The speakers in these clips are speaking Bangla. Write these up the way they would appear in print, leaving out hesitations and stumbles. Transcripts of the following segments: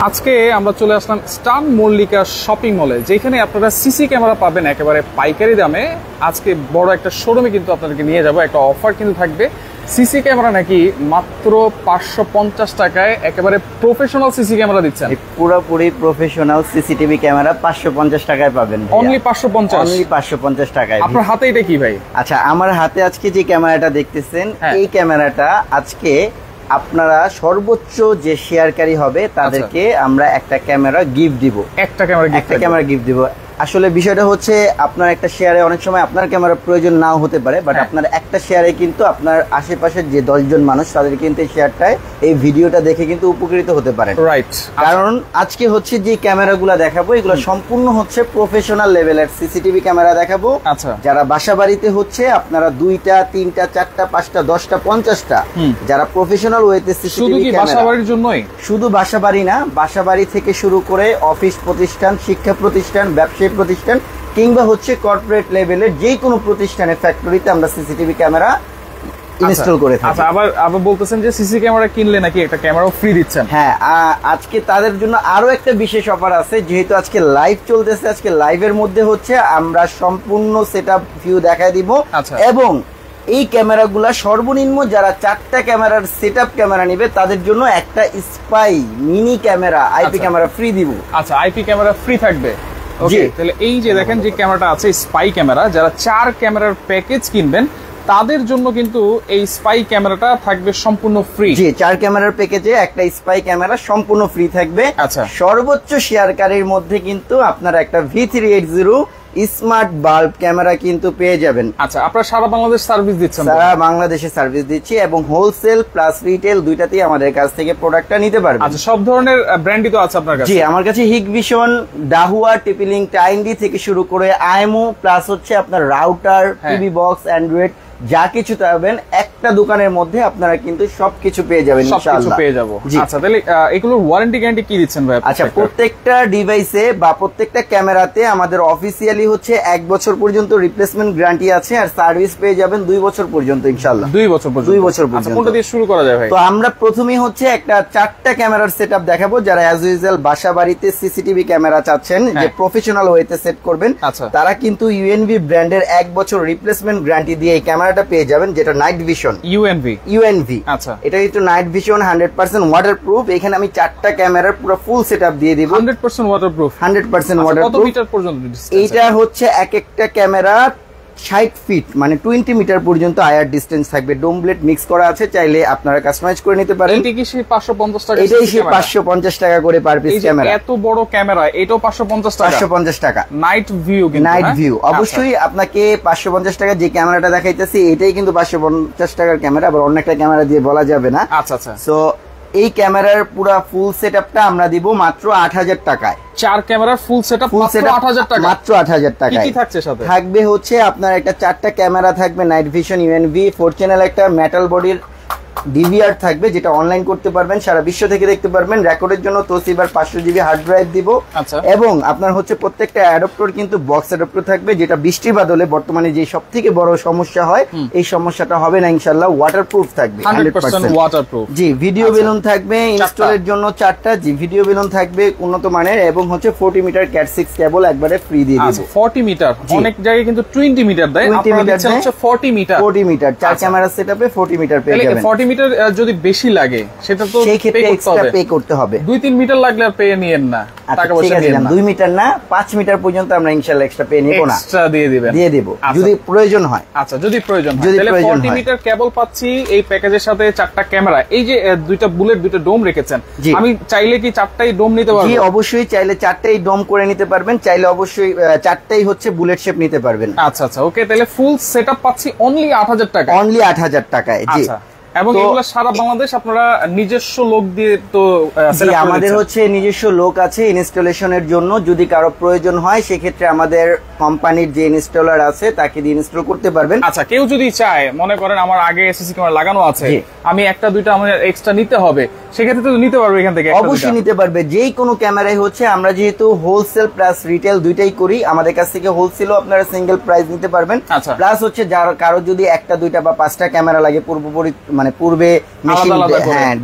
আজকে আমরা চলে আসলাম স্টান মল্লিকা শপিং মলে, যেখানে আপনারা সিসি ক্যামেরা পাবেন একেবারে পাইকারি দামে। আজকে বড় একটা শোরুমে কিন্তু আপনাদেরকে নিয়ে যাব, একটা অফার কিন্তু থাকবে। সিসি ক্যামেরা নাকি মাত্র 550 টাকায় একেবারে প্রফেশনাল সিসি ক্যামেরা দিচ্ছেন। পুরোপুরি প্রফেশনাল সিসিটিভি ক্যামেরা 550 টাকায় পাবেন। অনলি 550? অনলি 550 টাকায়। আপনার হাতে এটা কি ভাই? আচ্ছা, আমার হাতে আজকে যে ক্যামেরাটা দেখতেছেন, এই ক্যামেরাটা আজকে আপনারা সর্বোচ্চ যে শেয়ারকারী হবে তাদেরকে আমরা একটা ক্যামেরা গিফট দিব। একটা ক্যামেরা গিফট দিব। আসলে বিষয়টা হচ্ছে, আপনার একটা শেয়ারে অনেক সময় আপনার ক্যামেরার প্রয়োজন নাও হতে পারে, বাট আপনার একটা শেয়ারে কিন্তু আপনার আশেপাশের যে 10 জন মানুষ তাদের কিন্তু এই শেয়ারটায় এই ভিডিওটা দেখে কিন্তু উপকৃত হতে পারে। রাইট। কারণ আজকে হচ্ছে যে ক্যামেরাগুলো দেখাবো, এগুলো সম্পূর্ণ হচ্ছে প্রফেশনাল লেভেলের সিসিটিভি ক্যামেরা দেখাবো। আচ্ছা, যারা বাসা বাড়িতে হচ্ছে আপনারা 2টা 3টা 4টা 5টা 10টা 50টা যারা প্রফেশনাল ওয়েতে সিসিটিভি ক্যামেরা, বাসা বাড়ির জন্যই, শুধু বাসা বাড়ি না, বাসা বাড়ি থেকে শুরু করে অফিস প্রতিষ্ঠান, শিক্ষা প্রতিষ্ঠান, ব্যবসায়ী প্রতিষ্ঠান কিংবা হচ্ছে কর্পোরেট লেভেলের যে কোনো প্রতিষ্ঠানে, ফ্যাক্টরিতে আমরা সিসিটিভি ক্যামেরা ইনস্টল করে থাকি। আচ্ছা, আবার বলতেছেন যে সিসি ক্যামেরা কিনলে নাকি একটা ক্যামেরাও ফ্রি দিচ্ছেন। হ্যাঁ, আজকে তাদের জন্য আরো একটা বিশেষ অফার আছে। যেহেতু আজকে লাইভ চলতেছে, আজকে লাইভের মধ্যে হচ্ছে আমরা সম্পূর্ণ সেটআপ ভিউ দেখায় দিব। এবং এই ক্যামেরাগুলা সর্বনিম্ন যারা 4টা ক্যামেরার সেটআপ ক্যামেরা নেবে তাদের জন্য একটা spy mini camera, IP camera free দিব। আচ্ছা, আইপি ক্যামেরা ফ্রি থাকবে। ওকে, তাহলে এই যে দেখেন যে ক্যামেরাটা আছে স্পাই ক্যামেরা, যারা 4 ক্যামেরার প্যাকেজ কিনবেন তাদের জন্য কিন্তু এই স্পাই ক্যামেরাটা থাকবে সম্পূর্ণ ফ্রি। জি, 4 ক্যামেরার প্যাকেজে একটা স্পাই ক্যামেরা সম্পূর্ণ ফ্রি থাকবে। আচ্ছা, সর্বোচ্চ শেয়ারকারীর মধ্যে কিন্তু আপনারা একটা V380 স্মার্ট বাল্ব ক্যামেরা কিন্তু পেয়ে যাবেন। আচ্ছা, আপনারা সারা বাংলাদেশ সার্ভিস দিচ্ছেন? সারা বাংলাদেশে সার্ভিস দিচ্ছি এবং হোলসেল প্লাস রিটেল দুইটাতেই আমাদের কাছ থেকে প্রোডাক্টটা নিতে পারবেন। আচ্ছা, সব ধরনের ব্র্যান্ডই তো আছে আপনার কাছে? জি, আমার কাছে হিগভিশন, ডাহুয়া, টিপিলিং, টাইন্ডি থেকে শুরু করে আইএমও প্লাস হচ্ছে আপনার রাউটার, টিভি বক্স, অ্যান্ড্রয়েড যা কিছু চাইবেন একটা দোকানের মধ্যে আপনারা কিন্তু সবকিছু পেয়ে যাবেন ইনশাআল্লাহ। সবকিছু পেয়ে যাব। আচ্ছা, তাহলে এগুলোর ওয়ারেন্টি গ্যারান্টি কি দিচ্ছেন ভাই? আচ্ছা, প্রত্যেকটা ডিভাইসে বা প্রত্যেকটা ক্যামেরাতে আমাদের অফিসিয়ালি হচ্ছে 1 বছর পর্যন্ত রিপ্লেসমেন্ট গ্যারান্টি আছে, আর সার্ভিস পেয়ে যাবেন 2 বছর পর্যন্ত ইনশাআল্লাহ। 2 বছর পর্যন্ত? 2 বছর পর্যন্ত। আচ্ছা, কোনটা দিয়ে শুরু করা যায় ভাই? তো আমরা প্রথমেই হচ্ছে একটা 4টা ক্যামেরার সেটআপ দেখাবো। যারা অ্যাজ ইউজুয়াল বাসা বাড়িতে সিসিটিভি ক্যামেরা চাচ্ছেন যে প্রফেশনাল ওয়েতে সেট করবেন, তারা কিন্তু ইউএনভি ব্র্যান্ডের 1 বছর রিপ্লেসমেন্ট গ্যারান্টি দিয়ে এই ক্যামেরাটা পেয়ে যাবেন, যেটা নাইট ভিশন। ইউএনভি। আচ্ছা, এটা একটু নাইট ভিশন 100% ওয়াটারপ্রুফ। এখানে আমি 4টা ক্যামেরার পুরো ফুল সেটআপ দিয়ে দিব। 100% ওয়াটারপ্রুফ? 100% ওয়াটারপ্রুফ। কত মিটার পর্যন্ত? এইটা হচ্ছে এক একটা ক্যামেরা 60 ফিট মানে 20 মিটার পর্যন্ত আয়ার ডিসটেন্স থাকবে। ডোম ব্লেড মিক্স করা আছে, চাইলে আপনারা কাস্টমাইজ করে নিতে পারেন। এটা কি সেই 550 টাকা? এটাই সেই 550 টাকা করে পার পিস ক্যামেরা। এত বড় ক্যামেরা, এটাও 550 টাকা? 550 টাকা। নাইট ভিউ কিন্তু? নাইট ভিউ অবশ্যই। আপনাকে 550 টাকা যে ক্যামেরাটা দেখাইতেছি এটাই কিন্তু 550 টাকার ক্যামেরা, আবার অন্য একটা ক্যামেরা দিয়ে বলা যাবে না। আচ্ছা আচ্ছা। সো এই ক্যামেরার পুরো ফুল সেটআপটা আমরা দিব মাত্র 8000 টাকায়। 4 ক্যামেরার ফুল সেটআপ মাত্র 8000 টাকা? মাত্র 8000 টাকা। কি থাকছে সাথে? থাকবে হচ্ছে আপনার একটা 4টা ক্যামেরা থাকবে, নাইট ভিশন, ইউএনভি, 4 চ্যানেল একটা মেটাল বডির ডিভিআর থাকবে, যেটা অনলাইন করতে পারবেন, সারা বিশ্ব থেকে দেখতে পারবেন। রেকর্ডের জন্য তোসিবার 500 জিবি হার্ড ড্রাইভ দিব। এবং আপনার হচ্ছে প্রত্যেকটা অ্যাডাপ্টর কিন্তু বক্স অ্যাডাপ্টর থাকবে, যেটা বৃষ্টি বাদলে বর্তমানে যে সবথেকে বড় সমস্যা হয় এই সমস্যাটা হবে না ইনশাআল্লাহ। ওয়াটারপ্রুফ থাকবে 100% ওয়াটারপ্রুফ। জি, ভিডিও বেলুন থাকবে ইনস্টলের জন্য 4টা। জি, ভিডিও বেলুন থাকবে উন্নত মানের, এবং হচ্ছে 40 মিটার ক্যাট 6 কেবল একবারে ফ্রি দিয়ে দিব। 40 মিটার? অনেক জায়গায় কিন্তু 20 মিটার দেয়, আপনারা দিচ্ছেন হচ্ছে 40 মিটার। 40 মিটার 4 ক্যামেরা সেটআপে 40 মিটার পেয়ে যাবেন। 40 মিটার যদি বেশি লাগে সেটা তো সেই ক্ষেত্রে এক্সট্রা পে করতে হবে। 2-3 মিটার লাগলে আর পে নিয়েন না, টাকা পয়সা নিয়েন না। 2 মিটার না, 5 মিটার পর্যন্ত আমরা ইনশাআল্লাহ এক্সট্রা পে নিব না, এক্সট্রা দিয়ে দিবেন। দিয়ে দেব যদি প্রয়োজন হয়। আচ্ছা, যদি প্রয়োজন হয় তাহলে 40 মিটার কেবল পাচ্ছি এই প্যাকেজের সাথে 4টা ক্যামেরা। এই যে 2টা বুলেট, 2টা ডোম রেখেছেন, আমি চাইলে কি 4টাই ডোম নিতে পারবো? জি, অবশ্যই চাইলে 4টাই ডোম করে নিতে পারবেন, চাইলে অবশ্যই 4টাই হচ্ছে বুলেট শেপ নিতে পারবেন। আচ্ছা আচ্ছা, ওকে। তাহলে ফুল সেটআপ পাচ্ছি অনলি 8000 টাকা? অনলি 8000 টাকায়। জি, এবং এগুলো সারা বাংলাদেশ আপনারা নিজস্ব লোক দিয়ে তো? আমাদের হচ্ছে নিজস্ব লোক আছে ইনস্টলেশনের জন্য। যদি কারো প্রয়োজন হয় সেক্ষেত্রে আমাদের কোম্পানির যে ইনস্টলার আছে তাকে দিয়ে ইনস্টল করতে পারবেন। আচ্ছা, কেউ যদি চায়, মনে করেন আমার আগে সিসি ক্যামেরা লাগানো আছে, আমি 1-2টা আমার এক্সট্রা নিতে হবে, সেক্ষেত্রে তো নিতে পারবে এখান থেকে? অবশ্যই নিতে পারবে। যেই কোনো ক্যামেরাই হচ্ছে, আমরা যেহেতু হোলসেল প্লাস রিটেল দুইটাই করি, আমাদের কাছ থেকে হোলসেলও আপনারা সিঙ্গেল প্রাইস নিতে পারবেন। প্লাস হচ্ছে যার কারো যদি 1-2টা বা 5টা ক্যামেরা লাগে, পূর্বে মেশিন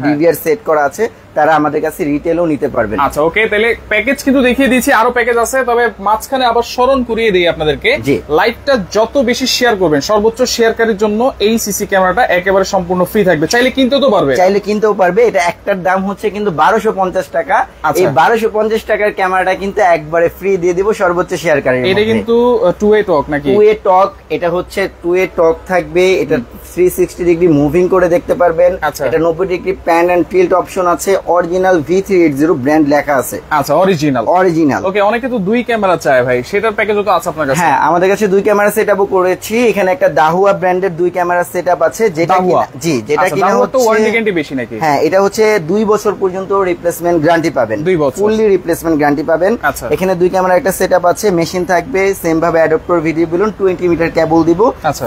ডিভিআর সেট করা আছে, তারা আমাদের কাছে রিটেলও নিতে পারবেন। আচ্ছা ওকে, তাহলে প্যাকেজ কিন্তু দেখিয়ে দিয়েছি, আরো প্যাকেজ আছে, তবে মাঝখানে আবার স্মরণ করিয়ে দিই আপনাদেরকে, লাইভটা যত বেশি শেয়ার করবেন সর্বোচ্চ শেয়ারকারীর জন্য এই সিসি ক্যামেরাটা একেবারে সম্পূর্ণ ফ্রি থাকবে, চাইলে কিনতেও তো পারবে, চাইলে কিনতেও পারবে। এটা একটার দাম হচ্ছে কিন্তু 1250 টাকা। এই 1250 টাকার ক্যামেরাটা কিন্তু একবারে ফ্রি দিয়ে দিব সর্বোচ্চ শেয়ারকারীর। এটা কিন্তু 2A টক নাকি? 2A টক, এটা হচ্ছে 2A টক থাকবে। এটা 360 ডিগ্রি মুভিং করে দেখতে পারবেন। এটা 90 degree pan and tilt option আছে। অরিজিনাল V380 ব্র্যান্ড লেখা আছে। আচ্ছা অরিজিনাল। ওকে, অনেকে তো দুই ক্যামেরা চায় ভাই, সেটার প্যাকেজও তো আছে আপনার কাছে? হ্যাঁ, আমাদের কাছে দুই ক্যামেরা সেটআপও করেছি। এখানে একটা দাহুয়া ব্র্যান্ডের দুই ক্যামেরা সেটআপ আছে, যেটা কিনা যেটা কিনা হচ্ছে ওয়ারেন্টি গ্যারান্টি বেশি নাকি? হ্যাঁ, এটা হচ্ছে 2 বছর পর্যন্ত রিপ্লেসমেন্ট গ্যারান্টি পাবেন। 2 বছর ফুললি রিপ্লেসমেন্ট গ্যারান্টি পাবেন। এখানে দুই ক্যামেরা একটা সেটআপ আছে, মেশিন থাকবে সেম ভাবে অ্যাডাপ্টর ভিডিও বলুন 20 মিটার কেবল দিব।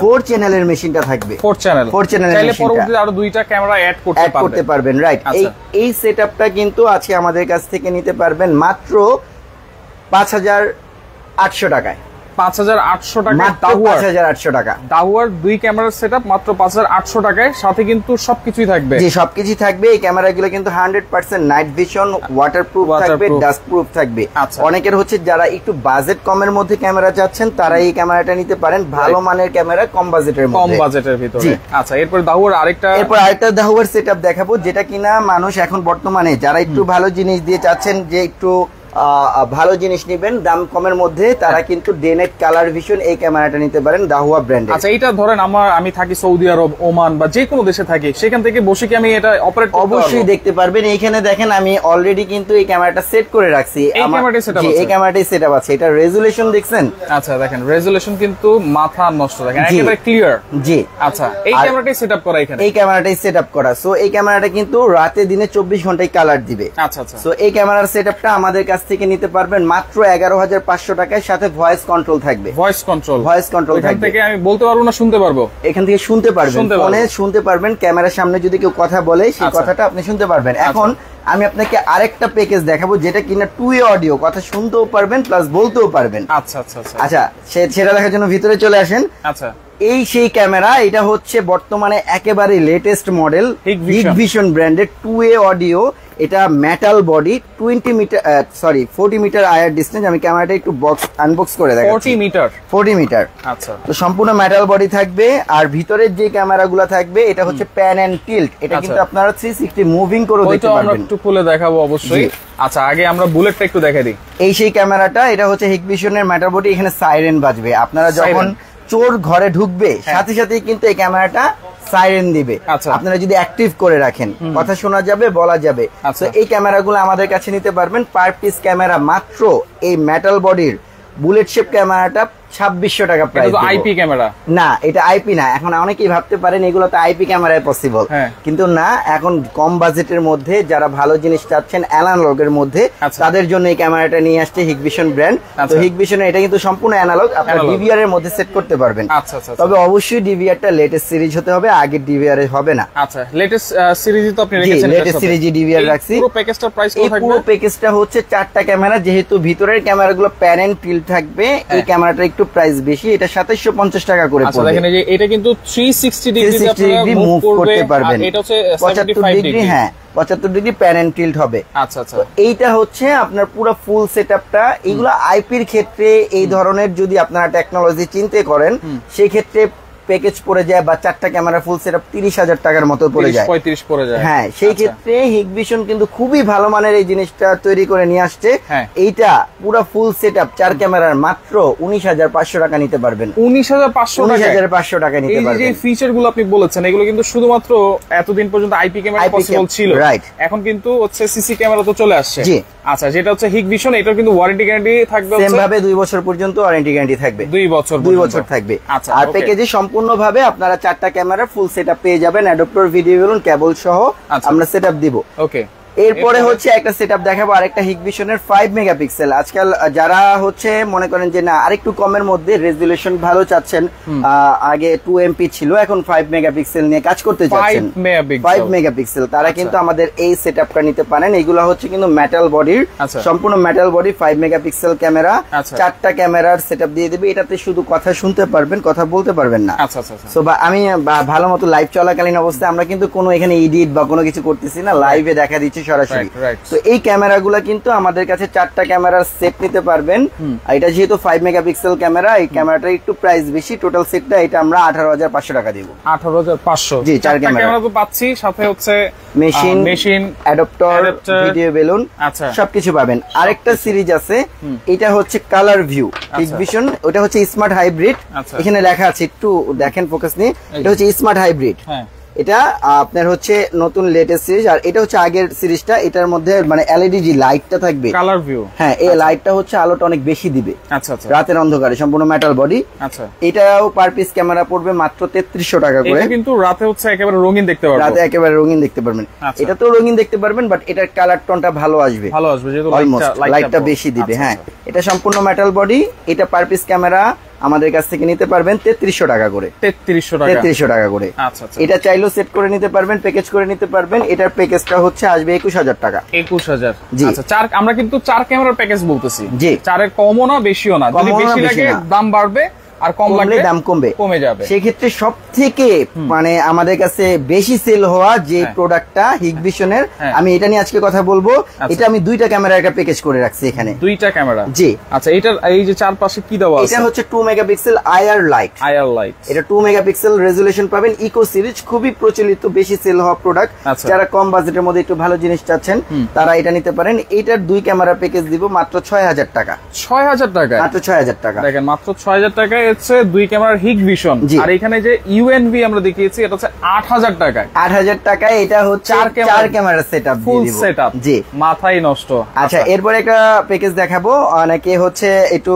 4 চ্যানেলের মেশিনটা থাকবে। 4 চ্যানেলের চাইলে পরবর্তীতে আরো দুইটা ক্যামেরা অ্যাড করতে পারবেন। রাইট। এই সেটআপটা কিন্তু আছে আমাদের কাছ থেকে নিতে পারবেন মাত্র 5800 টাকায়। 5800 টাকা, 5800 টাকা দাহুয়ার দুই ক্যামেরার সেটআপ মাত্র 5800 টাকায়, সাথে কিন্তু সবকিছুই থাকবে। জি, সবকিছুই থাকবে। এই ক্যামেরাগুলো কিন্তু 100% নাইট ভিশন, ওয়াটারপ্রুফ থাকবে, ডাস্ট প্রুফ থাকবে। অনেকের হচ্ছে যারা একটু বাজেট কমের মধ্যে ক্যামেরা চাচ্ছেন তারা এই ক্যামেরাটা নিতে পারেন, ভালো মানের ক্যামেরা কম বাজেটের ভিতরে। আচ্ছা, এরপর আরেকটা দাহুয়ার সেটআপ দেখাবো, যেটা কিনা মানুষ এখন বর্তমানে যারা একটু ভালো জিনিস দিয়ে চাচ্ছেন যে একটু ভালো জিনিস নেবেন দাম কমের মধ্যে, তারা কিন্তু ডেনেট কালার ভিশন এই ক্যামেরাটা নিতে পারেন দাহুয়া ব্র্যান্ডের। আচ্ছা, এটা ধরেন আমি থাকি সৌদি আরব, ওমান বা যে কোনো দেশে থাকি, সেখান থেকে বসে কি আমি এটা অপারেট করতে পারবো? অবশ্যই দেখতে পারবেন। এইখানে দেখেন আমি অলরেডি কিন্তু এই ক্যামেরাটা সেট করে রাখছি। এই ক্যামেরাটাই সেটআপ আছে। এটা রেজোলিউশন দেখছেন? আচ্ছা, দেখেন রেজোলিউশন কিন্তু মাথা নষ্ট, দেখেন একেবারে ক্লিয়ার। জি। আচ্ছা, এই ক্যামেরাটাই সেটআপ করা এখানে? এই ক্যামেরাটাই সেটআপ করা। সো এই ক্যামেরাটা কিন্তু রাতে দিনে 24 ঘন্টায় কালার দিবে। আচ্ছা আচ্ছা। সো এই ক্যামেরার সেটআপটা আমাদের কাছ থেকে নিতে পারবেন মাত্র 11500 টাকায়, সাথে ভয়েস কন্ট্রোল থাকবে। ভয়েস কন্ট্রোল থাকবে। এখান থেকে আমি বলতে পারবো না শুনতে পারবো? এখান থেকে শুনতে পারবেন, ফোনে শুনতে পারবেন। ক্যামেরার সামনে যদি কেউ কথা বলে সেই কথাটা আপনি শুনতে পারবেন। এখন আমি আপনাকে আরেকটা প্যাকেজ দেখাবো, যেটা কিনা 2A অডিও, কথা শুনতেও পারবেন প্লাস বলতেও পারবেন। আচ্ছা আচ্ছা আচ্ছা, সেটা দেখার জন্য ভিতরে চলে আসেন। আচ্ছা, এই সেই ক্যামেরা, এটা হচ্ছে বর্তমানে একেবারে লেটেস্ট মডেল হিগভিশন ব্র্যান্ডের 2A অডিও। এটা মেটাল বডি, 40 মিটার আয়ার ডিসটেন্স। আমি ক্যামেরাটা একটু আনবক্স করে দেখাচ্ছি। 40 মিটার। আচ্ছা, তো সম্পূর্ণ মেটাল বডি থাকবে। আর ভিতরের যে ক্যামেরাগুলো থাকবে এটা হচ্ছে প্যান এন্ড টিল্ট। এটা কিন্তু আপনারা 360 মুভিং করে দেখতে পারবেন। আমরা একটু খুলে দেখাবো অবশ্যই। আচ্ছা, আগে আমরা বুলেটটা একটু দেখাই দিই। এই সেই ক্যামেরাটা, এটা হচ্ছে হিগভিশনের মেটাল বডি। এখানে সাইরেন বাজবে, আপনারা যখন চোর ঘরে ঢুকবে সাথে সাথেই কিন্তু এই ক্যামেরাটা সাইরেন দিবে। আপনারা যদি অ্যাক্টিভ করে রাখেন কথা শোনা যাবে, বলা যাবে। তো এই ক্যামেরাগুলো আমাদের কাছে নিতে পারবেন। পার পিস ক্যামেরা মাত্র এই মেটাল বডির বুলেট শেপ ক্যামেরাটা 2600 টাকা প্রাইস। এটা আইপি ক্যামেরা না? এটা আইপি না। এখন অনেকেই ভাবতে পারেন এগুলো তো আইপি ক্যামেরায় পসিবল, কিন্তু না। এখন কম বাজেটের মধ্যে যারা ভালো জিনিস চাচ্ছেন অ্যানালগ এর মধ্যে, তাদের জন্য এই ক্যামেরাটা নিয়ে আসছে হিগভিশন ব্র্যান্ড। তো হিগভিশন এটা কিন্তু সম্পূর্ণ অ্যানালগ, আপনারা ডিভিআর এর মধ্যে সেট করতে পারবেন। তবে অবশ্যই ডিভিআরটা লেটেস্ট সিরিজ হতে হবে, আগের ডিভিআর এ হবে না। আচ্ছা, লেটেস্ট সিরিজই তো আপনি রেখেছেন? লেটেস্ট সিরিজই ডিভিআর রাখছি। পুরো প্যাকেজটার প্রাইস কত থাকবে? পুরো প্যাকেজটা হচ্ছে 4টা ক্যামেরা, যেহেতু ভিতরের ক্যামেরাগুলো প্যান এন্ড টিল্ট থাকবে, এই ক্যামেরাটা একটু প্রাইস বেশি। এটা 2750 টাকা করে পড়বে। দেখেন এই যে এটা কিন্তু 360 ডিগ্রি আপনারা মুভ করতে পারবেন। এটা হচ্ছে 75 ডিগ্রি। হ্যাঁ, 75 ডিগ্রি প্যান এন্ড টিল্ট হবে। আচ্ছা আচ্ছা। এইটা হচ্ছে আপনার পুরো ফুল সেটআপটা। এগুলো আইপির ক্ষেত্রে এই ধরনের যদি আপনারা টেকনোলজি চিন্তা করেন, সেই ক্ষেত্রে প্যাকেজ পড়ে যায় বা 4টা ক্যামেরা ফুল সেটআপ 30,000 টাকার মতো পড়ে যায়, 35 পড়ে যায়। হ্যাঁ, সেই ক্ষেত্রে হিগভিশন কিন্তু খুবই ভালো মানের এই জিনিসটা তৈরি করে নিয়ে আসছে। এইটা পুরো ফুল সেটআপ 4 ক্যামেরার মাত্র 19,500 টাকা নিতে পারবেন। 19,500 টাকা নিতে পারবেন। এই যে ফিচার গুলো আপনি বলেছেন, এগুলো কিন্তু শুধুমাত্র এতদিন পর্যন্ত আইপি ক্যামেরা পসিবল ছিল। রাইট। এখন কিন্তু হচ্ছে সিসি ক্যামেরা তো চলে আসছে। জি। আচ্ছা, যেটা হচ্ছে হিগভিশন, এটার কিন্তু ওয়ারেন্টি গ্যারান্টি থাকবে সেম ভাবে 2 বছর পর্যন্ত ওয়ারেন্টি গ্যারান্টি থাকবে। 2 বছর থাকবে। আর প্যাকেজে সম্পূর্ণভাবে আপনারা 4টা ক্যামেরা ফুল সেটআপ পেয়ে যাবেন, অ্যাডাপ্টর ভিডিও বলুন কেবল সহ আমরা সেটআপ দিব। ওকে। এরপরে হচ্ছে একটা সেটআপ দেখাবো, আরেকটা হিগভিশনের 5 মেগাপিক্সেল। আজকাল যারা হচ্ছে মনে করেন যে না আরেকটু কমের মধ্যে রেজুলেশন ভালো চাচ্ছেন, আগে 2MP ছিল, এখন 5 মেগাপিক্সেল নিয়ে কাজ করতে চাচ্ছেন, 5 মেগাপিক্সেল, তারা কিন্তু আমাদের এই সেটআপটা নিতে পারেন। এগুলো হচ্ছে কিন্তু মেটাল বডির, সম্পূর্ণ মেটাল বডি 5 মেগাপিক্সেল ক্যামেরা, 4টা ক্যামেরার সেটআপ দিয়ে দিবে। এটাতে শুধু কথা শুনতে পারবেন, কথা বলতে পারবেন না। সো আমি ভালো মতো লাইভ চলাকালীন অবস্থায় আমরা কিন্তু কোনো এখানে এডিট বা কোনো কিছু করতেছি না, লাইভে দেখা দিচ্ছি সরাসরি। তো এই ক্যামেরাগুলো কিন্তু আমাদের কাছে 4টা ক্যামেরার সেট নিতে পারবেন। এটা যেহেতু 5 মেগাপিক্সেল ক্যামেরা, এই ক্যামেরাটা একটু প্রাইস বেশি। টোটাল সেটটা এটা আমরা 18,500 টাকা দেব। 18,500 জি, 4 ক্যামেরা তো পাচ্ছি, সাথে হচ্ছে মেশিন অ্যাডাপ্টার, ভিডিও বেলুন, আচ্ছা সবকিছু পাবেন। আরেকটা সিরিজ আছে, এটা হচ্ছে কালার ভিউ হিগভিশন, ওটা হচ্ছে স্মার্ট হাইব্রিড। এখানে লেখা আছে, একটু দেখেন ফোকাস নিয়ে, এটা হচ্ছে স্মার্ট হাইব্রিড। এটা আপনার হচ্ছে নতুন লেটেস্ট সিরিজ, আর এটা হচ্ছে আগের সিরিজটা। এটার মধ্যে মানে এলইডি যে লাইটটা থাকবে, কালার ভিউ, হ্যাঁ, এই লাইটটা হচ্ছে আলোটা অনেক বেশি দিবে। আচ্ছা আচ্ছা, রাতের অন্ধকারে, সম্পূর্ণ মেটাল বডি। আচ্ছা, এটাও পার পিস ক্যামেরা পড়বে মাত্র 3300 টাকা করে। এটা কিন্তু রাতে হচ্ছে একেবারে রঙিন দেখতে পারবেন, রাতে একেবারে রঙিন দেখতে পারবেন। এটা তো রঙিন দেখতে পারবেন, বাট এটার কালার টোনটা ভালো আসবে, যেহেতু লাইটটা বেশি দিবে। হ্যাঁ, এটা সম্পূর্ণ মেটাল বডি। এটা পার পিস ক্যামেরা আমাদের কাছ থেকে নিতে পারবেন 3300 টাকা করে। 3300 টাকা করে। এটা চাইলেও সেট করে নিতে পারবেন, প্যাকেজ করে নিতে পারবেন। এটার প্যাকেজটা হচ্ছে আসবে 21000 টাকা। 21000। আচ্ছা, আমরা কিন্তু 4 ক্যামেরার প্যাকেজ বলতেছি। জি, 4-এর কমও না বেশিও না। যদি বেশি লাগে দাম বাড়বে, আর কম লাগলে দাম কমে যাবে। সেক্ষেত্রে সব থেকে মানে আমাদের কাছে বেশি সেল হওয়া যে প্রোডাক্টটা হিগভিশনের, আমি এটা নিয়ে আজকে কথা বলবো। এটা আমি 2টা ক্যামেরার একটা প্যাকেজ করে রাখছি এখানে। 2টা ক্যামেরা? জি। আচ্ছা, এটার এই যে চারপাশে কি দেওয়া আছে? এটা হচ্ছে 2 মেগাপিক্সেল আইআর লাইট। এটা 2 মেগাপিক্সেল রেজোলিউশন পাবেন। ইকো সিরিজ, খুবই প্রচলিত, বেশি সেল হওয়া প্রোডাক্ট। যারা কম বাজেটের মধ্যে একটু ভালো জিনিস চাচ্ছেন তারা এটা নিতে পারেন। এটার 2 ক্যামেরা প্যাকেজ দিব মাত্র 6000 টাকা। 6000 টাকা? মাত্র 6000 টাকা। দেখেন, মাত্র 6000 টাকা হচ্ছে 2 ক্যামেরার হিগভিশন। আর এখানে যে ইউএনভি আমরা দেখিয়েছি, এটা হচ্ছে 8000 টাকায়। 8000 টাকায় এটা হচ্ছে 4 ক্যামেরা সেটআপ, ফুল সেটআপ। জি, মাথায় নষ্ট। আচ্ছা, এরপর একটা প্যাকেজ দেখাবো। অনেকে হচ্ছে একটু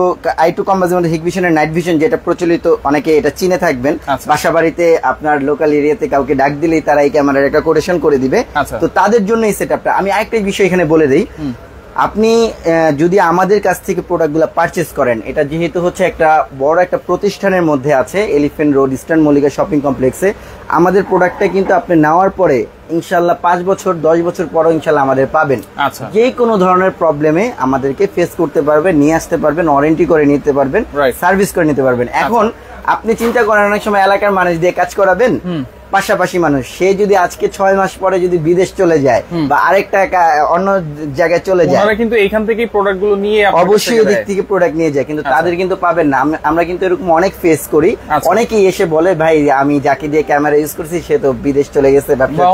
i2 কম্বাজের মধ্যে হিগভিশনের নাইট ভিশন, যেটা প্রচলিত, অনেকে এটা চিনে থাকবেন। বাসা বাড়িতে আপনার লোকাল এরিয়াতে কাউকে ডাক দিলেই তারা এই ক্যামেরার একটা কোটেশন করে দিবে। তো তাদের জন্য এই সেটআপটা। আমি আরেকটা বিষয় এখানে বলে দেই, আপনি যদি আমাদের কাছ থেকে প্রোডাক্টগুলো পারচেজ করেন, এটা যেহেতু হচ্ছে একটা বড় একটা প্রতিষ্ঠানের মধ্যে আছে, elephant road eastern Mallika shopping কমপ্লেক্সে, আমাদের প্রোডাক্টটা কিন্তু আপনি নেওয়ার পরে ইনশাল্লাহ 5 বছর 10 বছর পরও ইনশাল্লাহ আমাদের পাবেন। যে কোনো ধরনের প্রবলেমে আমাদেরকে ফেস করতে পারবেন, নিয়ে আসতে পারবেন, ওয়ারেন্টি করে নিতে পারবেন, সার্ভিস করে নিতে পারবেন। এখন আপনি চিন্তা করেন, অনেক সময় এলাকার মানুষ দিয়ে কাজ করাবেন, পাশাপাশি মানুষ, সে যদি আজকে 6 মাস পরে যদি বিদেশ চলে যায় বা আরেকটা অন্য জায়গায় চলে যায়, কিন্তু এখান থেকে প্রোডাক্ট গুলো নিয়ে অবশ্যই ওদিক থেকে প্রোডাক্ট নিয়ে যায়, কিন্তু তাদের কিন্তু পাবেন না। আমরা কিন্তু এরকম অনেক ফেস করি। অনেকেই এসে বলে, ভাই আমি যাকে দিয়ে ক্যামেরা ইউজ করছি সে তো বিদেশ চলে গেছে।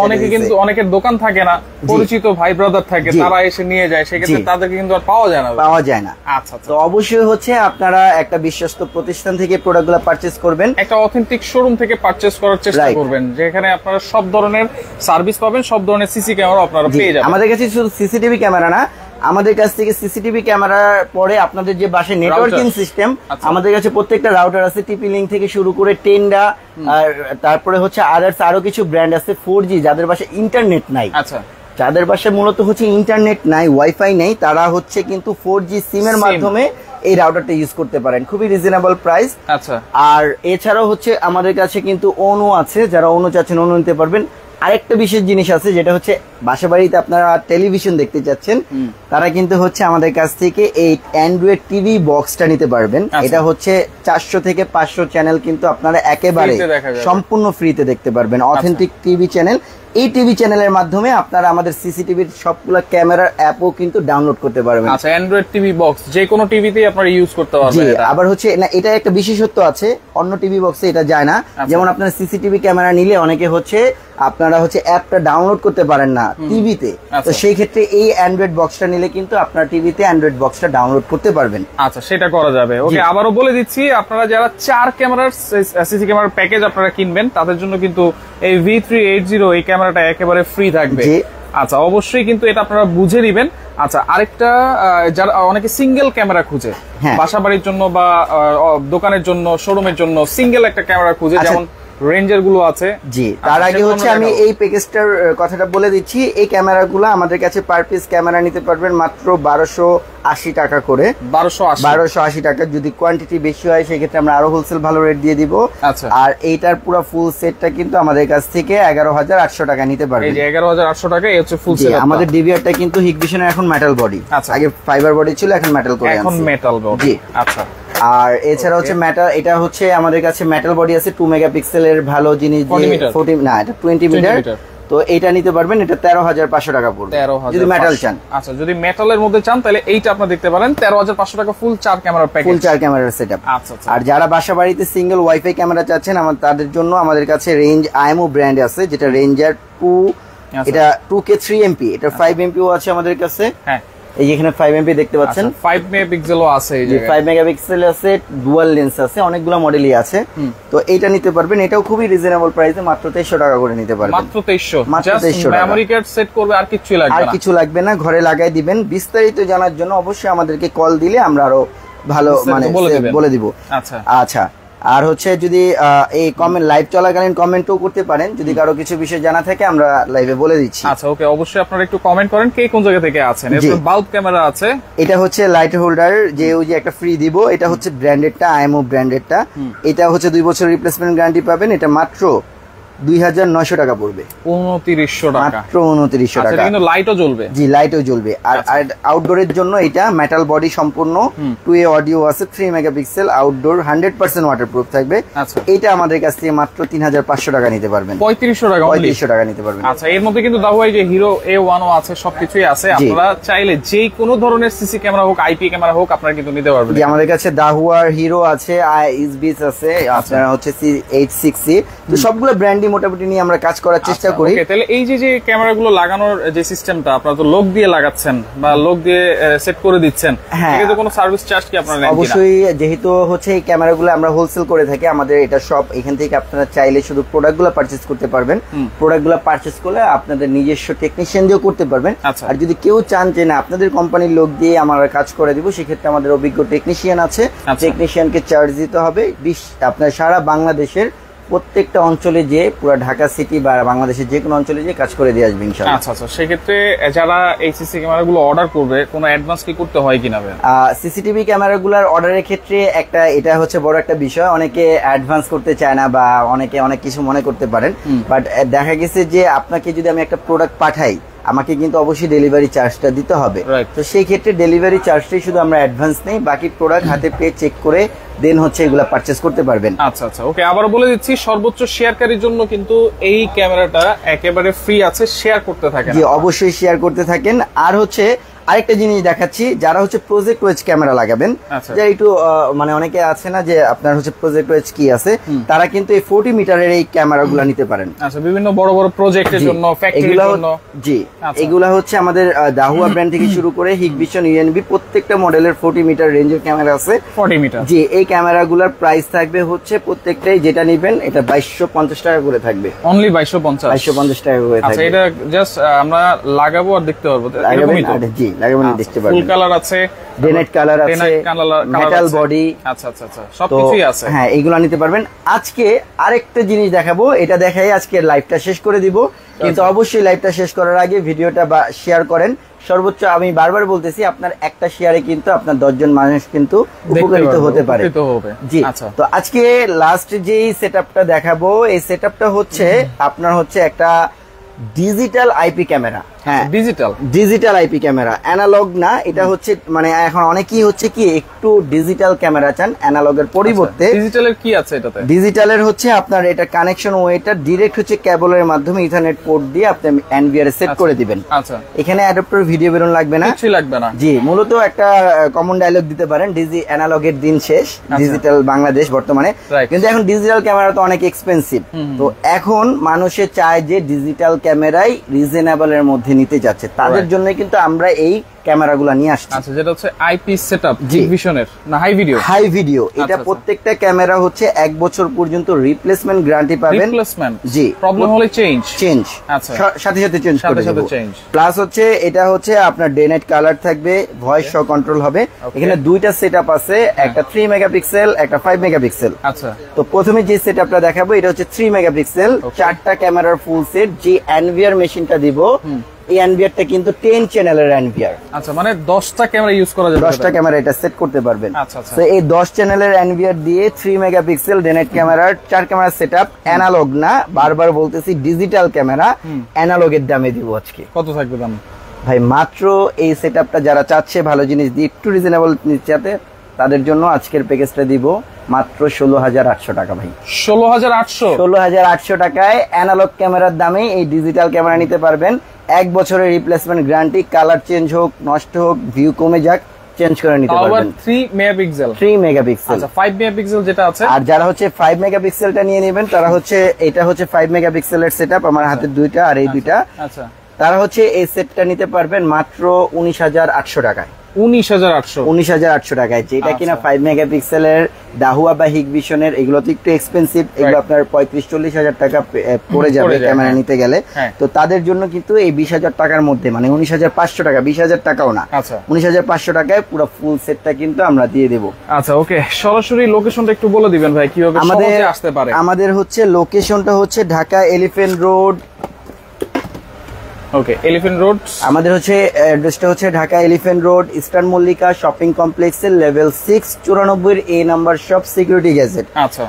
অনেকে কিন্তু অনেকের দোকান থাকে না, পরিচিত ভাই ব্রাদার থাকে, তারা এসে নিয়ে যায়, সেক্ষেত্রে তাদেরকে কিন্তু আর পাওয়া যায় না। আচ্ছা, তো অবশ্যই হচ্ছে আপনারা একটা বিশ্বস্ত প্রতিষ্ঠান থেকে প্রোডাক্ট গুলো পারচেজ করবেন, একটা অথেন্টিক শোরুম থেকে পারচেজ করার চেষ্টা করবেন, যেখানে আপনারা সব ধরনের সার্ভিস পাবেন, সব ধরনের সিসি ক্যামেরা আপনারা পেয়ে যাবেন। আমাদের কাছে শুধু সিসিটিভি ক্যামেরা না, আমাদের কাছ থেকে সিসিটিভি ক্যামেরার পরে আপনাদের যে বাসায় নেটওয়ার্কিং সিস্টেম, আমাদের কাছে প্রত্যেকটা রাউটার আছে, টিপি লিঙ্ক থেকে শুরু করে টেন্ডা, আর তারপরে হচ্ছে আরো কিছু ব্র্যান্ড আছে 4G, যাদের বাসায় ইন্টারনেট নাই। আচ্ছা, যাদের বাসায় মূলত হচ্ছে ইন্টারনেট নাই, ওয়াইফাই নেই, তারা হচ্ছে কিন্তু 4G সিমের মাধ্যমে এই রাউটারটা ইউজ করতে পারেন, খুবই রিজনেবল প্রাইস। আচ্ছা, আর এছাড়াও হচ্ছে আমাদের কাছে কিন্তু অনু আছে, যারা অনু চাচ্ছেন অনু নিতে পারবেন। আরেকটা বিশেষ জিনিস আছে, যেটা হচ্ছে বাসা বাড়িতে আপনারা টেলিভিশন দেখতে চাচ্ছেন, তারা কিন্তু হচ্ছে আমাদের কাছ থেকে এই অ্যান্ড্রয়েড টিভি বক্সটা নিতে পারবেন। এটা হচ্ছে 400 থেকে 500 চ্যানেল কিন্তু আপনারা একেবারে সম্পূর্ণ ফ্রিতে দেখতে পারবেন, অথেন্টিক টিভি চ্যানেল। এই টিভি চ্যানেলের মাধ্যমে আপনারা আমাদের সিসিটিভির সবগুলো ক্যামেরার অ্যাপও কিন্তু ডাউনলোড করতে পারবেন। আচ্ছা, অ্যান্ড্রয়েড টিভি বক্স যে কোনো টিভিতেই আপনারা ইউজ করতে পারবেন। জি, আবার হচ্ছে না, এটা একটা বিশেষত্ব আছে, অন্য টিভি বক্সে এটা যায় না। যেমন আপনারা সিসিটিভি ক্যামেরা নিলে অনেকে হচ্ছে আপনারা হচ্ছে অ্যাপটা ডাউনলোড করতে পারেন না টিভিতে, তো সেই ক্ষেত্রে এই অ্যান্ড্রয়েড বক্সটা নিলে কিন্তু আপনার টিভিতে অ্যান্ড্রয়েড বক্সটা ডাউনলোড করতে পারবেন। আচ্ছা, সেটা করা যাবে। ওকে, আবারও বলে দিচ্ছি, আপনারা যারা 4 ক্যামেরার সিসি ক্যামেরার প্যাকেজ আপনারা কিনবেন, তাদের জন্য কিন্তু এই V380 এই ক্যামেরাটা একেবারে ফ্রি থাকবে। আচ্ছা, অবশ্যই কিন্তু এটা আপনারা বুঝে নেবেন। আচ্ছা, আরেকটা, যারা অনেকে সিঙ্গেল ক্যামেরা খুঁজে বাসা বাড়ির জন্য বা দোকানের জন্য, শোরুমের জন্য সিঙ্গেল একটা ক্যামেরা খুঁজে, যেমন রেঞ্জার গুলো আছে। জি, তার আগে হচ্ছে আমি এই প্যাকেজটার কথাটা বলে দিচ্ছি। এই ক্যামেরাগুলো আমাদের কাছে পার পিস ক্যামেরা নিতে পারবেন মাত্র 1280 টাকা করে। 1280 টাকা। যদি কোয়ান্টিটি বেশি হয় সেক্ষেত্রে আমরা আরো হোলসেল ভালো রেট দিয়ে দিব। আচ্ছা, আর এইটার পুরো ফুল সেটটা কিন্তু আমাদের কাছ থেকে 11800 টাকা নিতে পারবেন। এই যে 11800 টাকা, এই হচ্ছে ফুল সেট। আমাদের ডিভিআরটা কিন্তু হিগভিশনের এখন মেটাল বডি, আগে ফাইবার বডি ছিল, এখন মেটাল করে এখন মেটাল বডি। জি, আচ্ছা। আর এছাড়া হচ্ছে মেটাল, এটা হচ্ছে আমাদের কাছে মেটাল বডি আছে, 2 মেগাপিক্সেলের ভালো জিনিস দিয়ে 40 না, এটা 20 মিটার তো এটা নিতে পারবেন, এটা 13,500 টাকা পড়বে 13,500 যদি মেটাল চান। আচ্ছা, যদি মেটালের মধ্যে চান তাহলে এইটা আপনারা দেখতে পারেন 13,500 টাকা ফুল 4 ক্যামেরার প্যাকেজ, ফুল 4 ক্যামেরার সেটআপ। আচ্ছা আচ্ছা। আর যারা বাসা বাড়িতে সিঙ্গেল ওয়াইফাই ক্যামেরা চাচ্ছেন তাদের জন্য আমাদের কাছে রেঞ্জ আইএমও ব্র্যান্ড আছে, যেটা রেঞ্জার 2, এটা 2K 3MP, এটা 5MP ও আছে আমাদের কাছে। হ্যাঁ, এই এখানে 5MP দেখতে পাচ্ছেন, 5 মেগাপিক্সেলও আছে, এই যে 5 মেগাপিক্সেল আছে, ডুয়াল লেন্স আছে, অনেকগুলো মডেলই আছে। তো এইটা নিতে পারবেন, এটাও খুবই রিজনেবল প্রাইসে মাত্র 2300 টাকা করে নিতে পারবেন। মাত্র 2300, মাত্র জাস্ট 2300 টাকা। মেমরি কার্ড সেট করবে, আর কিছু লাগবে না, আর কিছু লাগবে না, ঘরে লাগাই দিবেন। বিস্তারিত জানার জন্য অবশ্যই আমাদেরকে কল দিলে আমরা আরো ভালো মানে বলে দিব। আচ্ছা আচ্ছা, আর হচ্ছে যদি এই কমেন্ট লাইভ চলাকালীন কমেন্টও করতে পারেন, যদি কারো কিছু বিষয় জানা থাকে আমরা লাইভে বলে দিচ্ছি। আচ্ছা ওকে, অবশ্যই আপনারা একটু কমেন্ট করেন কে কোন জায়গা থেকে আছেন। এরপর বাল্ব ক্যামেরা আছে, এটা হচ্ছে লাইট হোল্ডার, যে ওই যে একটা ফ্রি দিব, এটা হচ্ছে ব্র্যান্ডেডটা, আইএমও ব্র্যান্ডেডটা। এটা হচ্ছে 2 বছর রিপ্লেসমেন্ট গ্যারান্টি পাবেন। এটা মাত্র 2,900 টাকা পড়বে, 2900 টাকা, মাত্র 2900 টাকা। কিন্তু লাইটও জ্বলবে, জি লাইটও জ্বলবে। আর আউটডোরের জন্য এটা মেটাল বডি সম্পূর্ণ, 2A অডিও আছে, 3 মেগাপিক্সেল, আউটডোর 100% ওয়াটারপ্রুফ থাকবে। আচ্ছা, এটা আমাদের কাছ থেকে মাত্র 3,500 টাকা নিতে পারবেন, 3500 টাকা, 3500 টাকা নিতে পারবেন। আচ্ছা, এর মধ্যে কিন্তু দাহুয়াই যে হিরো A1 ও আছে, সবকিছুই আছে। আপনারা চাইলে যে কোনো ধরনের সিসি ক্যামেরা হোক, আইপি ক্যামেরা হোক, আপনারা কিন্তু নিতে পারবেন। যে আমাদের কাছে দাহুয়ার হিরো আছে, ইসবিস আছে, আপনারা হচ্ছে C860, তো সবগুলো ব্র্যান্ডই মোটামুটি নিয়ে আমরা কাজ করার চেষ্টা করি। তাহলে এই যে ক্যামেরাগুলো লাগানোর যে সিস্টেমটা, আপনারা তো লোক দিয়ে লাগাচ্ছেন বা লোক দিয়ে সেট করে দিচ্ছেন, কিন্তু কোনো সার্ভিস চার্জ কি আপনারা নেন? অবশ্যই, যেহেতু হচ্ছে এই ক্যামেরাগুলো আমরা হোলসেল করে থাকি, আমাদের এটা সব এখান থেকে আপনারা চাইলে শুধু প্রোডাক্টগুলো পারচেজ করতে পারবেন। প্রোডাক্টগুলো পারচেজ করলে আপনাদের নিজস্ব টেকনিশিয়ান দিয়েও করতে পারবেন। আর যদি কেউ চান যে না আপনাদের কোম্পানির লোক দিয়ে আমরা কাজ করে দিব, সেক্ষেত্রে আমাদের অভিজ্ঞ টেকনিশিয়ান আছে, টেকনিশিয়ানকে চার্জ দিতে হবে। আপনার সারা বাংলাদেশের প্রত্যেকটা অঞ্চলে যে পুরো ঢাকা সিটি বা বাংলাদেশের যে কোনো অঞ্চলে যে কাজ করে দিয়ে আসবে ইনশাআল্লাহ। আচ্ছা আচ্ছা, সেক্ষেত্রে যারা এই সিসি ক্যামেরাগুলো অর্ডার করবে, কোনো অ্যাডভান্স কি করতে হয় কিনা? সিসিটিভি ক্যামেরাগুলোর অর্ডারের ক্ষেত্রে এটা হচ্ছে বড় একটা বিষয়, অনেকে অ্যাডভান্স করতে চায় না বা অনেকে অনেক কিছু মনে করতে পারেন, বাট দেখা গেছে যে আপনাকে যদি আমি একটা প্রোডাক্ট পাঠাই, আমাকে কিন্তু অবশ্যই ডেলিভারি চার্জটা দিতে হবে। তো সেই ক্ষেত্রে ডেলিভারি চার্জটাই শুধু আমরা অ্যাডভান্স নেই, বাকি প্রোডাক্ট হাতে পেয়ে চেক করে দেন হচ্ছে এগুলা পারচেজ করতে পারবেন। আচ্ছা আচ্ছা, ওকে, আবার বলে দিচ্ছি, সর্বোচ্চ শেয়ারকারীর জন্য কিন্তু এই ক্যামেরাটা একেবারে ফ্রি আছে, শেয়ার করতে থাকেন। জি অবশ্যই শেয়ার করতে থাকেন। আর হচ্ছে আরেকটা জিনিস দেখাচ্ছি, যারা হচ্ছে প্রজেক্ট ওয়েজ ক্যামেরা লাগাবেন, যে একটু মানে অনেকে আছে না যে আপনার হচ্ছে প্রজেক্ট ওয়েজ কি আছে, তারা কিন্তু এই 40 মিটারের এই ক্যামেরাগুলো নিতে পারেন। আচ্ছা, বিভিন্ন বড় বড় প্রজেক্টের জন্য, ফ্যাক্টরির জন্য। জি, এগুলা হচ্ছে আমাদের দাহুয়া ব্র্যান্ড থেকে শুরু করে হিগভিশন, ইউএনবি প্রত্যেকটা মডেলের 40 মিটার রেঞ্জের ক্যামেরা আছে। 40 মিটার, জি, এই ক্যামেরাগুলোর প্রাইস থাকবে হচ্ছে প্রত্যেকটাই যেটা নেবেন এটা 2250 টাকা করে থাকবে, অনলি 2250 টাকা করে থাকবে। আচ্ছা, এটা জাস্ট আমরা লাগাবো আর দেখতে পারবো, লাগাবেন? জি লাগাবেন, দেখতে পারবেন। ফুল কালার আছে, ডেনেট কালার আছে, মেটাল বডি, আচ্ছা আচ্ছা আচ্ছা, সবকিছুই আছে। হ্যাঁ, এগুলো নিতে পারবেন। আজকে আরেকটা জিনিস দেখাবো, এটা দেখাই আজকে লাইভটা শেষ করে দিব, কিন্তু অবশ্যই লাইভটা শেষ করার আগে ভিডিওটা শেয়ার করেন। সর্বোচ্চ আমি বারবার বলতেছি, আপনার একটা শেয়ারে কিন্তু আপনার 10 জন মানুষ কিন্তু উপকৃত হতে পারে। জি, তো আজকে লাস্ট যেই সেটআপটা দেখাবো, এই সেটআপটা হচ্ছে আপনার হচ্ছে একটা ডিজিটাল আইপি ক্যামেরা। হ্যাঁ, ডিজিটাল আইপি ক্যামেরা, অ্যানালগ না। এটা হচ্ছে মানে এখন অনেকেই হচ্ছে কি একটু ডিজিটাল ক্যামেরা চান অ্যানালগের পরিবর্তে। ডিজিটালের কি আছে এটাতে? ডিজিটালের হচ্ছে আপনার এটা কানেকশন ওয়েটা ডিরেক্ট হচ্ছে কেবলের মাধ্যমে ইথারনেট পোর্ট দিয়ে আপনি এনভিআর সেট করে দিবেন। আচ্ছা, এখানে অ্যাডাপ্টার ভিডিও বেরোন লাগবে না, কিছুই লাগবে না। জি, মূলত একটা কমন ডায়লগ দিতে পারেন, অ্যানালগের দিন শেষ, ডিজিটাল বাংলাদেশ বর্তমানে। কিন্তু এখন ডিজিটাল ক্যামেরা তো অনেক এক্সপেন্সিভ, তো এখন মানুষে চায় যে ডিজিটাল ক্যামেরাই রিজনেবল এর মধ্যে নিতে যাচ্ছে, তাদের জন্য কিন্তু আমরা এই ক্যামেরাগুলো নিয়ে আসছি। আচ্ছা, যেটা হচ্ছে আইপি সেটআপ হিগভিশনের না হাই ভিডিও, এটা প্রত্যেকটা ক্যামেরা হচ্ছে 1 বছর পর্যন্ত রিপ্লেসমেন্ট গ্যারান্টি পাবেন। জি, প্রবলেম হলে চেঞ্জ, আচ্ছা, সাথে সাথে চেঞ্জ করে দেব। প্লাস হচ্ছে এটা হচ্ছে আপনার ডেনেট কালার থাকবে, ভয়েস সহ কন্ট্রোল হবে। এখানে দুইটা সেটআপ আছে, একটা 3 মেগাপিক্সেল, একটা 5 মেগাপিক্সেল। আচ্ছা, তো প্রথমে যে সেটআপটা দেখাবো এটা হচ্ছে 3 মেগাপিক্সেল, 4টা ক্যামেরার ফুল সেট। যে এনভিআর মেশিনটা দিব, এই এনভিআরটা কিন্তু 10 চ্যানেলের এনভিআর। আচ্ছা, মানে 10টা ক্যামেরা ইউজ করা যাবে, 10টা ক্যামেরা এটা সেট করতে পারবেন। আচ্ছা আচ্ছা, তো এই 10 চ্যানেলের এনভিআর দিয়ে 3 মেগাপিক্সেল ডেনেট ক্যামেরার 4 ক্যামেরা সেটআপ, অ্যানালগ না, বারবার বলতেছি ডিজিটাল ক্যামেরা, অ্যানালগের দামে দিব আজকে। কত থাকবে দাম ভাই? মাত্র এই সেটআপটা যারা চাচ্ছে ভালো জিনিস দিয়ে একটু রিজনেবল নিতে, তাদের জন্য আজকের প্যাকেজটা দিব মাত্র 16,800 টাকা ভাই। 16,800? 16,800 টাকায় অ্যানালগ ক্যামেরার দামে এই ডিজিটাল ক্যামেরা নিতে পারবেন। 1 বছরের রিপ্লেসমেন্ট গ্যারান্টি, কালার চেঞ্জ হোক, নষ্ট হোক, ভিউ কমে যাক, চেঞ্জ করে নিতে পারবেন। 3 মেগাপিক্সেল? 3 মেগাপিক্সেল। আচ্ছা 5 মেগাপিক্সেল যেটা আছে? আর যারা হচ্ছে 5 মেগাপিক্সেলটা নিয়ে নেবেন তারা হচ্ছে, এটা হচ্ছে 5 মেগাপিক্সেলের সেটআপ, আমার হাতে দুইটা আর এই দুইটা। আচ্ছা তারা হচ্ছে এই সেটটা নিতে পারবেন মাত্র 19,800 টাকায়। 19,800? 19,800 টাকায়, যেটা কিনা 5 মেগাপিক্সেলের দাহুয়া বা হিগভিশনের, এগুলো তো একটু এক্সপেন্সিভ, এগুলো আপনার 35-40 টাকা পড়ে যাবে ক্যামেরা নিতে গেলে। তো তাদের জন্য কিন্তু এই 20,000 টাকার মধ্যে, মানে 19,500 টাকা, 20,000 টাকাও না, 19,500 টাকায় পুরো ফুল সেটটা কিন্তু আমরা দিয়ে দেবো। আচ্ছা ওকে, সরাসরি লোকেশনটা একটু বলে দিবেন ভাই, কিভাবে সহজে আসতে পারে? আমাদের হচ্ছে লোকেশনটা হচ্ছে Dhaka elephant road. Okay, elephant road. আমাদের হচ্ছে অ্যাড্রেসটা হচ্ছে Dhaka elephant road, eastern Mallika shopping কমপ্লেক্সের level 6 94 A number shop, security gadget. আচ্ছা,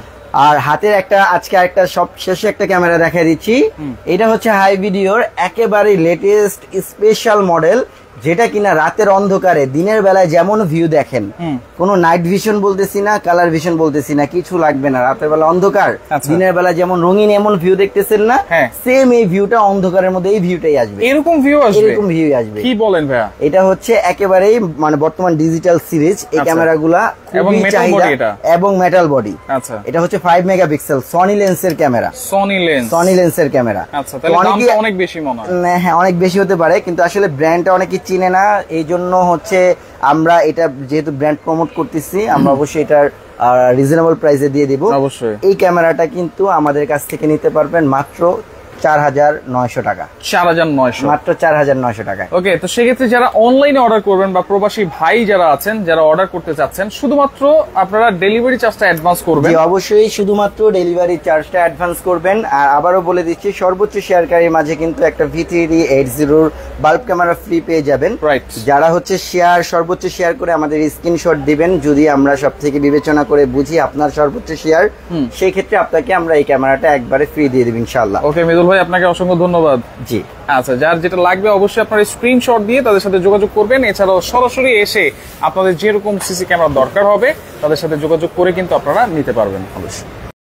আর হাতের একটা আজকে একটা সব শেষে একটা ক্যামেরা দেখাই দিচ্ছি। এটা হচ্ছে হাই ভিডিওর একেবারে লেটেস্ট স্পেশাল মডেল, যেটা কিনা রাতের অন্ধকারে দিনের বেলায় যেমন ভিউ দেখেন, কোনো নাইট ভিশন বলতেছি না, কালার ভিশন বলতেছি না, কিছু লাগবে না। রাতের বেলা অন্ধকার, দিনের বেলা যেমন রঙিন এমন ভিউ দেখতেছেন না, সেম এই ভিউটা অন্ধকারের মধ্যে এই ভিউটাই আসবে, এরকম ভিউ আসবে, এরকম ভিউ আসবে। কি বলেন ভাইয়া? এটা হচ্ছে একেবারেই মানে বর্তমান ডিজিটাল সিরিজ এই ক্যামেরাগুলা, এবং মেটাল বডি, এটা এবং মেটাল বডি। আচ্ছা, এটা হচ্ছে 5 মেগাপিক্সেল সনি লেন্সের ক্যামেরা, সনি লেন্সের ক্যামেরা। আচ্ছা, তাহলে দামটা অনেক বেশি মনে হয়? হ্যাঁ, অনেক বেশি হতে পারে, কিন্তু আসলে ব্র্যান্ডটা অনেকে চিনে না, এই জন্য হচ্ছে আমরা এটা যেহেতু ব্র্যান্ড প্রমোট করতেছি, আমরা অবশ্যই এটার রিজনেবল প্রাইসে দিয়ে দিব। অবশ্যই। এই ক্যামেরাটা কিন্তু আমাদের কাছ থেকে নিতে পারবেন মাত্র 4,900 টাকা। 4,900? মাত্র 4,900 টাকায়। ওকে, তো সেক্ষেত্রে যারা অনলাইনে অর্ডার করবেন বা প্রবাসী ভাই যারা আছেন, যারা অর্ডার করতে চাচ্ছেন, শুধুমাত্র আপনারা ডেলিভারি চার্জটা অ্যাডভান্স করবেন? অবশ্যই শুধুমাত্র ডেলিভারি চার্জটা অ্যাডভান্স করবেন। আর আবারও বলে দিচ্ছি, সর্বোচ্চ শেয়ারকারীর মাঝে কিন্তু একটা V3D80 বাল্ব ক্যামেরা ফ্রি পেয়ে যাবেন। যারা হচ্ছে সর্বোচ্চ শেয়ার করে আমাদের স্ক্রিনশট দিবেন, যদি আমরা সব থেকে বিবেচনা করে বুঝি আপনার সর্বোচ্চ শেয়ার, সেই ক্ষেত্রে আপনাকে আমরা এই ক্যামেরাটা একবারে ফ্রি দিয়ে দেব ইনশাআল্লাহ। ওকে মৃদুল ভাই, আপনাকে অসংখ্য ধন্যবাদ। জি আচ্ছা, যার যেটা লাগবে অবশ্যই আপনারা স্ক্রিনশট দিয়ে তাদের সাথে যোগাযোগ করবেন। এছাড়াও সরাসরি এসে আপনাদের যেরকম সিসি ক্যামেরা দরকার হবে তাদের সাথে যোগাযোগ করে কিন্তু আপনারা নিতে পারবেন অবশ্যই।